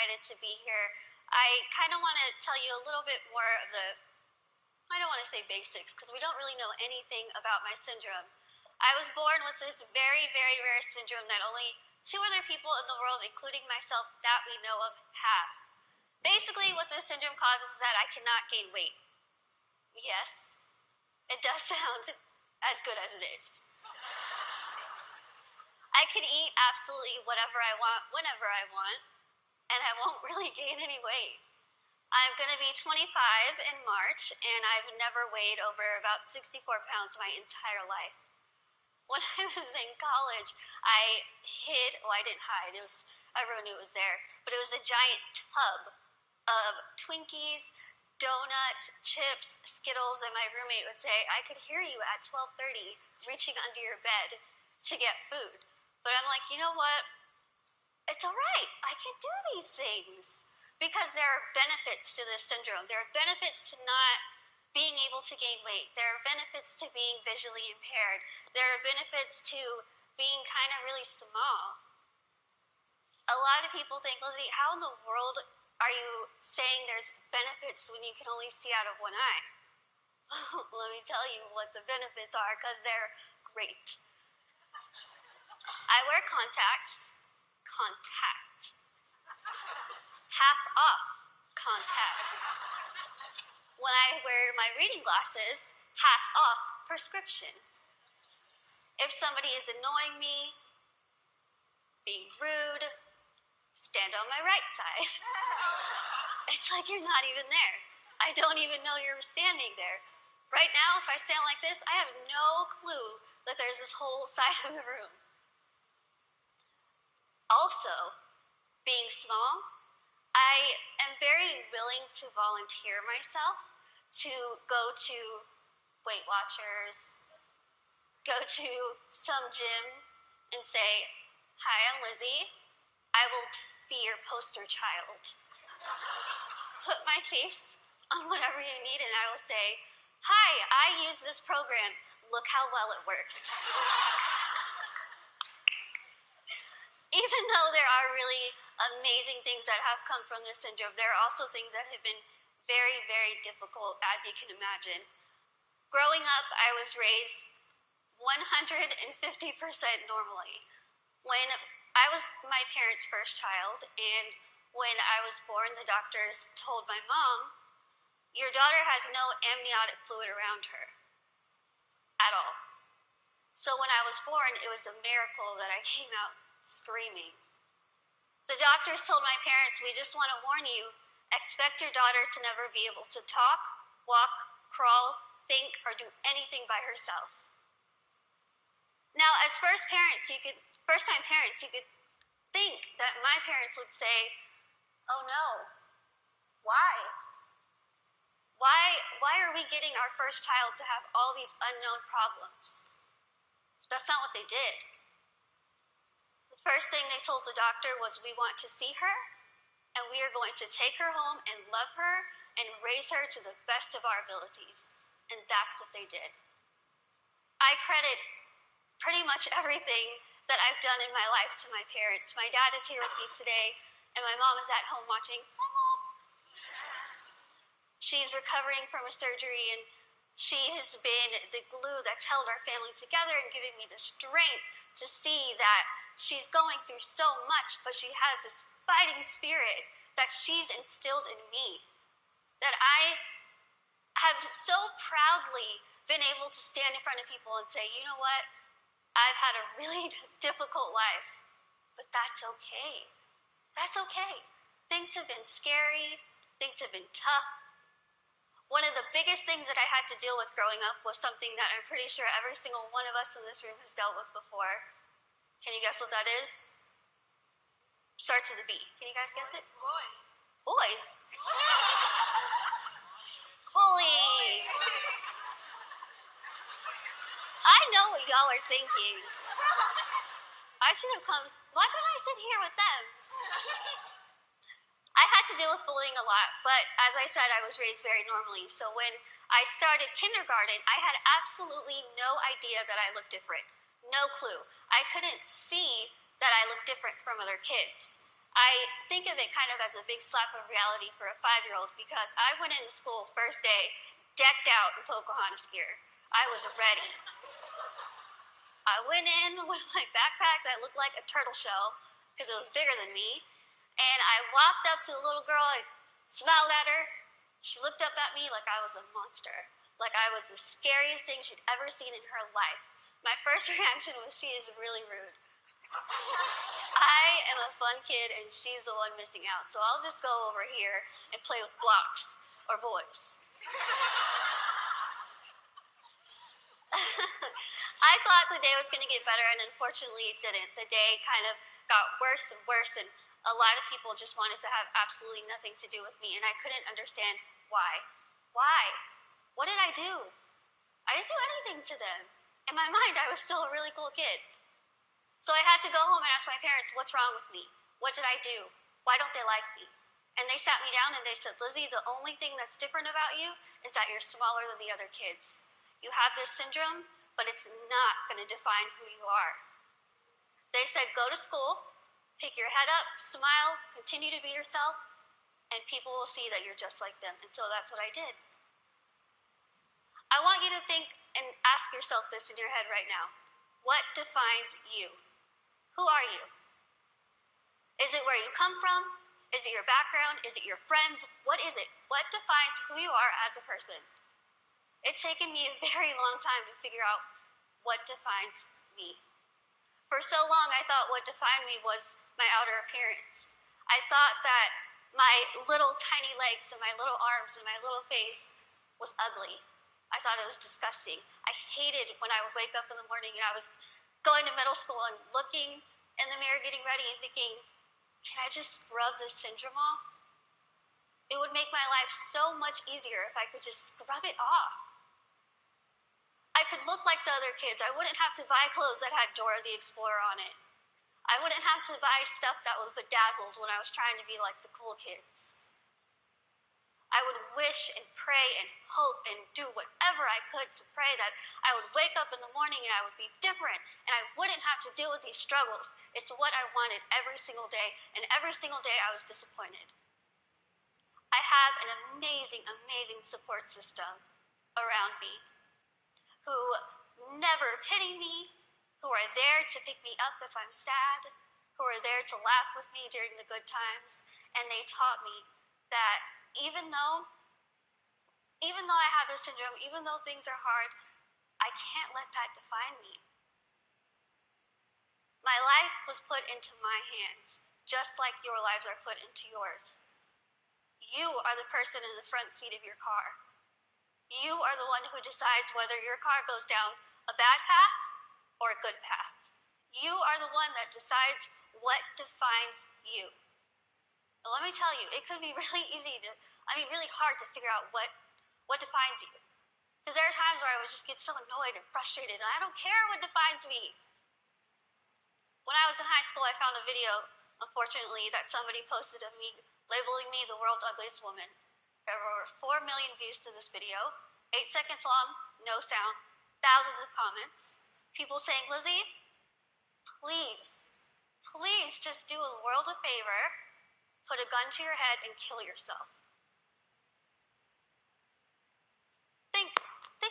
excited to be here. I kind of want to tell you a little bit more of the, I don't want to say basics, because we don't really know anything about my syndrome. I was born with this very, very rare syndrome that only 2 other people in the world, including myself, that we know of, have. Basically, what this syndrome causes is that I cannot gain weight. Yes, it does sound as good as it is. I can eat absolutely whatever I want, whenever I want, and I won't really gain any weight. I'm going to be 25 in March, and I've never weighed over about 64 pounds my entire life. When I was in college, I didn't hide, everyone knew it was there, but it was a giant tub of Twinkies, donuts, chips, Skittles, and my roommate would say, I could hear you at 12:30 reaching under your bed to get food. But I'm like, you know what? It's all right. I can do these things. Because there are benefits to this syndrome. There are benefits to not being able to gain weight. There are benefits to being visually impaired. There are benefits to being kind of really small. A lot of people think, Lizzie, how in the world are you saying there's benefits when you can only see out of one eye? Let me tell you what the benefits are, because they're great. I wear contacts. Half off contacts. When I wear my reading glasses, half off prescription. If somebody is annoying me, being rude, stand on my right side. It's like you're not even there. I don't even know you're standing there. Right now, if I stand like this, I have no clue that there's this whole side of the room. Also, being small, I am very willing to volunteer myself to go to Weight Watchers, go to some gym and say, hi, I'm Lizzie. I will be your poster child. Put my face on whatever you need and I will say, hi, I use this program. Look how well it worked. Even though there are really amazing things that have come from this syndrome, there are also things that have been very, very difficult, as you can imagine. Growing up, I was raised 150% normally. When I was my parents' first child, and when I was born, the doctors told my mom, your daughter has no amniotic fluid around her at all. So when I was born, it was a miracle that I came out screaming. The doctors told my parents, we just want to warn you, expect your daughter to never be able to talk, walk, crawl, think, or do anything by herself. Now, as first-time parents, you could think that my parents would say, oh no, why? Why are we getting our first child to have all these unknown problems? That's not what they did. The first thing they told the doctor was, we want to see her, and we are going to take her home and love her and raise her to the best of our abilities. And that's what they did. I credit pretty much everything that I've done in my life to my parents. My dad is here with me today, and my mom is at home watching. Hi, Mom. She's recovering from a surgery, and she has been the glue that's held our family together and giving me the strength to see that she's going through so much, but she has this fighting spirit that she's instilled in me. That I have so proudly been able to stand in front of people and say, you know what? I've had a really difficult life, but that's okay. That's okay. Things have been scary. Things have been tough. One of the biggest things that I had to deal with growing up was something that I'm pretty sure every single one of us in this room has dealt with before. Can you guess what that is? Starts with a B. Can you guys guess it? Boys. Bullies. I know what y'all are thinking. I should have come. Why couldn't I sit here with them? I had to deal with bullying a lot, but as I said, I was raised very normally. So when I started kindergarten, I had absolutely no idea that I looked different. No clue. I couldn't see that I looked different from other kids. I think of it kind of as a big slap of reality for a 5-year-old because I went into school first day decked out in Pocahontas gear. I was ready. I went in with my backpack that looked like a turtle shell because it was bigger than me, and I walked up to a little girl, I smiled at her. She looked up at me like I was a monster, like I was the scariest thing she'd ever seen in her life. My first reaction was, she is really rude. I am a fun kid and she's the one missing out, so I'll just go over here and play with blocks or boys. I thought the day was going to get better, and unfortunately it didn't. The day kind of got worse and worse, and a lot of people just wanted to have absolutely nothing to do with me, and I couldn't understand why. Why? What did I do? I didn't do anything to them. In my mind, I was still a really cool kid. So I had to go home and ask my parents, what's wrong with me? What did I do? Why don't they like me? And they sat me down and they said, Lizzie, the only thing that's different about you is that you're smaller than the other kids. You have this syndrome, but it's not going to define who you are. They said, go to school, pick your head up, smile, continue to be yourself, and people will see that you're just like them. And so that's what I did. I want you to think and ask yourself this in your head right now. What defines you? Who are you? Is it where you come from? Is it your background? Is it your friends? What is it? What defines who you are as a person? It's taken me a very long time to figure out what defines me. For so long, I thought what defined me was my outer appearance. I thought that my little tiny legs and my little arms and my little face was ugly. I thought it was disgusting. I hated when I would wake up in the morning and I was going to middle school and looking in the mirror, getting ready and thinking, can I just scrub this syndrome off? It would make my life so much easier if I could just scrub it off. I could look like the other kids. I wouldn't have to buy clothes that had Dora the Explorer on it. I wouldn't have to buy stuff that was bedazzled when I was trying to be like the cool kids. I would wish and pray and hope and do whatever I could to pray that I would wake up in the morning and I would be different and I wouldn't have to deal with these struggles. It's what I wanted every single day, and every single day I was disappointed. I have an amazing, amazing support system around me who never pity me, who are there to pick me up if I'm sad, who are there to laugh with me during the good times, and they taught me that even though I have this syndrome, even though things are hard, I can't let that define me. My life was put into my hands, just like your lives are put into yours. You are the person in the front seat of your car. You are the one who decides whether your car goes down a bad path or a good path. You are the one that decides what defines you. But let me tell you, it could be really really hard to figure out what defines you. Because there are times where I would just get so annoyed and frustrated, and I don't care what defines me. When I was in high school, I found a video, unfortunately, that somebody posted of me, labeling me the world's ugliest woman. There were 4 million views to this video, 8 seconds long, no sound, thousands of comments, people saying, Lizzie, please just do the world a favor, put a gun to your head and kill yourself. Think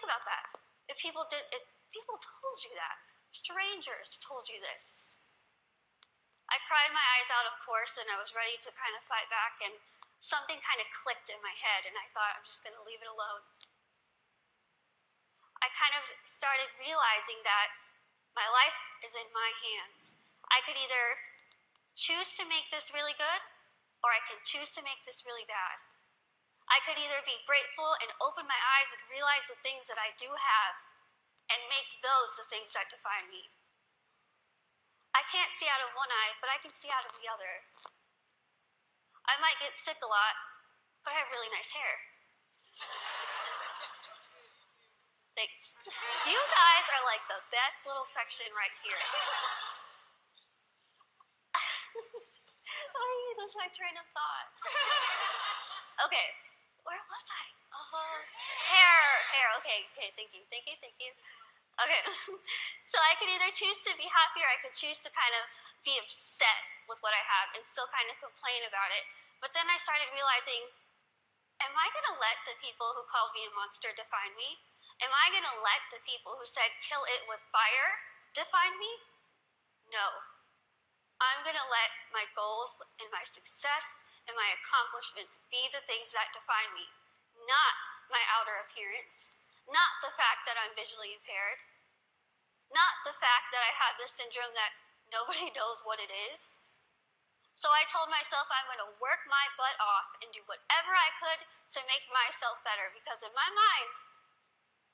about that. If people told you that, strangers told you this. I cried my eyes out, of course, and I was ready to kind of fight back, and something kind of clicked in my head, and I thought, I'm just going to leave it alone. I kind of started realizing that my life is in my hands. I could either choose to make this really good, or I can choose to make this really bad. I could either be grateful and open my eyes and realize the things that I do have and make those the things that define me. I can't see out of one eye, but I can see out of the other. I might get sick a lot, but I have really nice hair. Thanks. You guys are like the best little section right here. Oh, you lost my train of thought. Okay, where was I? Hair. Okay, thank you. Okay. So I could either choose to be happy or I could choose to kind of be upset with what I have and still kind of complain about it. But then I started realizing, am I going to let the people who called me a monster define me? Am I going to let the people who said kill it with fire define me? No. I'm going to let my goals and my success and my accomplishments be the things that define me, not my outer appearance, not the fact that I'm visually impaired, not the fact that I have this syndrome that nobody knows what it is. So I told myself I'm going to work my butt off and do whatever I could to make myself better, because in my mind,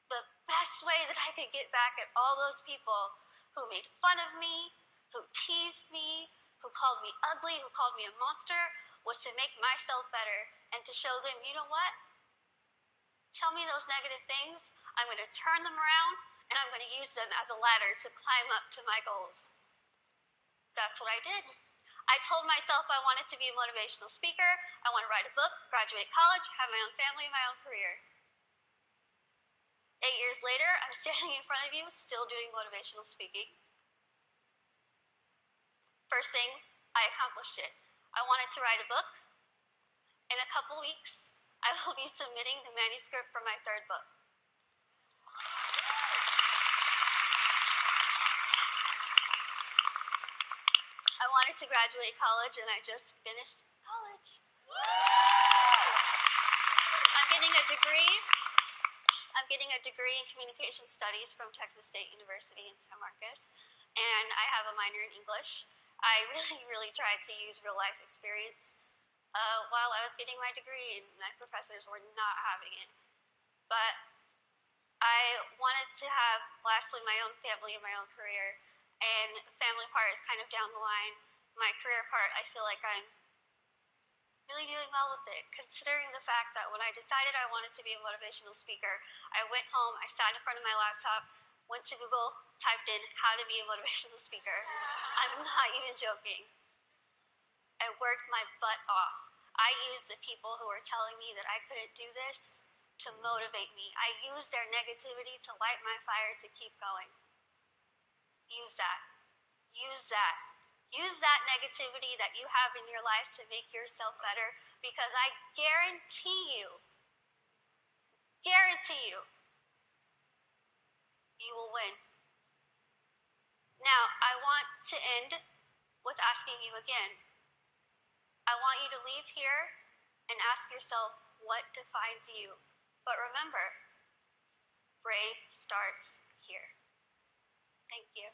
the best way that I could get back at all those people who made fun of me, who teased me, who called me ugly, who called me a monster, was to make myself better and to show them, you know what? Tell me those negative things, I'm going to turn them around and I'm going to use them as a ladder to climb up to my goals. That's what I did. I told myself I wanted to be a motivational speaker, I want to write a book, graduate college, have my own family, my own career. 8 years later, I'm standing in front of you, still doing motivational speaking. First thing, I accomplished it. I wanted to write a book. In a couple weeks, I will be submitting the manuscript for my 3rd book. I wanted to graduate college, and I just finished college. I'm getting a degree. I'm getting a degree in communication studies from Texas State University in San Marcos, and I have a minor in English. I really tried to use real life experience while I was getting my degree, and my professors were not having it. But I wanted to have, lastly, my own family and my own career. And family part is kind of down the line. My career part, I feel like I'm really doing well with it, considering the fact that when I decided I wanted to be a motivational speaker, I went home, I sat in front of my laptop, went to Google, typed in how to be a motivational speaker. I'm not even joking. I worked my butt off. I used the people who were telling me that I couldn't do this to motivate me. I used their negativity to light my fire to keep going. Use that. Use that. Use that negativity that you have in your life to make yourself better, because I guarantee you, you will win. Now, I want to end with asking you again. I want you to leave here and ask yourself what defines you. But remember, brave starts here. Thank you.